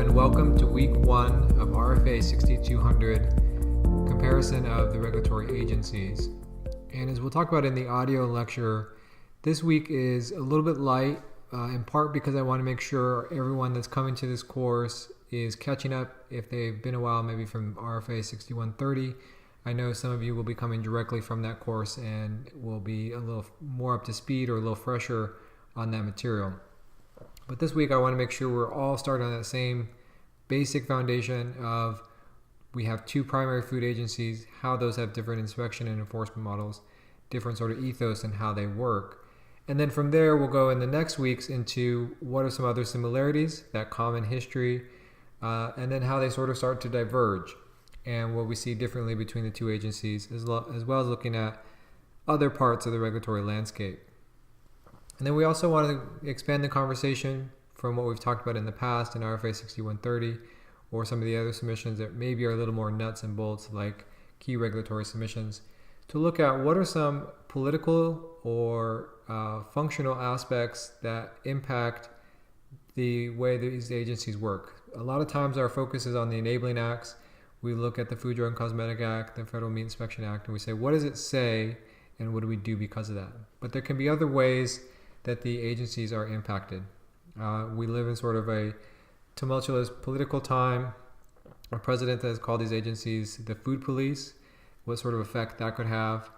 and welcome to week 1 of RFA 6200 comparison of the regulatory agencies. And as we'll talk about in the audio lecture, this week is a little bit light, in part because I want to make sure everyone that's coming to this course is catching up if they've been a while, maybe from RFA 6130. I know some of you will be coming directly from that course and will be a little more up to speed or a little fresher on that material. But this week I want to make sure we're all starting on that same basic foundation of we have two primary food agencies, how those have different inspection and enforcement models, different sort of ethos and how they work. And then from there we'll go in the next weeks into what are some other similarities, that common history, and then how they sort of start to diverge and what we see differently between the two agencies, as well as looking at other parts of the regulatory landscape. And then we also want to expand the conversation from what we've talked about in the past in RFA 6130 or some of the other submissions that maybe are a little more nuts and bolts like key regulatory submissions to look at what are some political or functional aspects that impact the way these agencies work. A lot of times our focus is on the enabling acts. We look at the Food, Drug, and Cosmetic Act, the Federal Meat Inspection Act, and we say, what does it say and what do we do because of that? But there can be other ways that the agencies are impacted. We live in sort of a tumultuous political time. Our president has called these agencies the food police, what sort of effect that could have.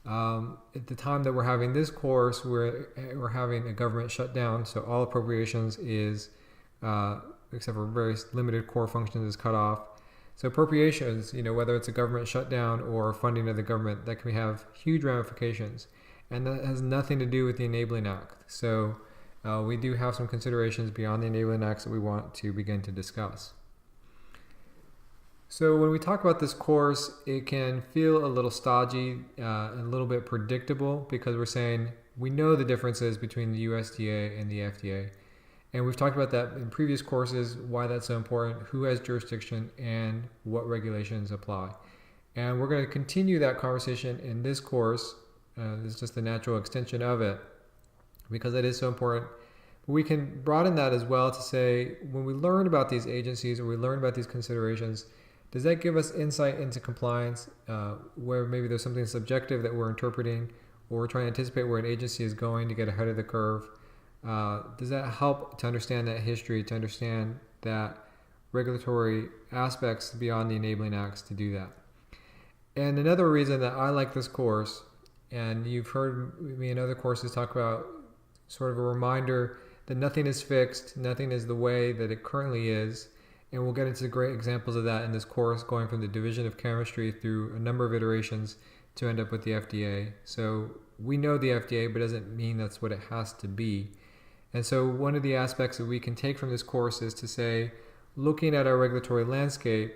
At the time that we're having this course, we're having a government shutdown, so all appropriations is, except for very limited core functions, is cut off. So appropriations, whether it's a government shutdown or funding of the government, that can have huge ramifications. And that has nothing to do with the Enabling Act. So we do have some considerations beyond the Enabling Acts that we want to begin to discuss. So when we talk about this course, it can feel a little stodgy, a little bit predictable, because we're saying we know the differences between the USDA and the FDA. And we've talked about that in previous courses, why that's so important, who has jurisdiction, and what regulations apply. And we're going to continue that conversation in this course. It's just the natural extension of it because it is so important. But we can broaden that as well to say, when we learn about these agencies or we learn about these considerations, does that give us insight into compliance where maybe there's something subjective that we're interpreting or we're trying to anticipate where an agency is going to get ahead of the curve? Does that help to understand that history, to understand that regulatory aspects beyond the Enabling Acts to do that? And another reason that I like this course, and you've heard me in other courses talk about sort of a reminder that nothing is fixed, nothing is the way that it currently is, and we'll get into great examples of that in this course, going from the Division of Chemistry through a number of iterations to end up with the FDA. So we know the FDA, but it doesn't mean that's what it has to be. And so one of the aspects that we can take from this course is to say, looking at our regulatory landscape,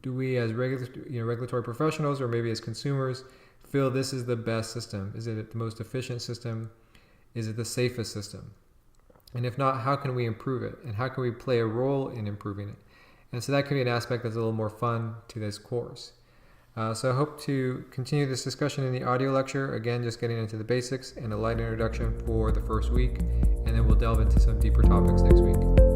do we as regulatory professionals or maybe as consumers feel this is the best system? Is it the most efficient system? Is it the safest system? And if not, how can we improve it? And how can we play a role in improving it? And so that can be an aspect that's a little more fun to this course. So I hope to continue this discussion in the audio lecture, again, just getting into the basics and a light introduction for the first week, and then we'll delve into some deeper topics next week.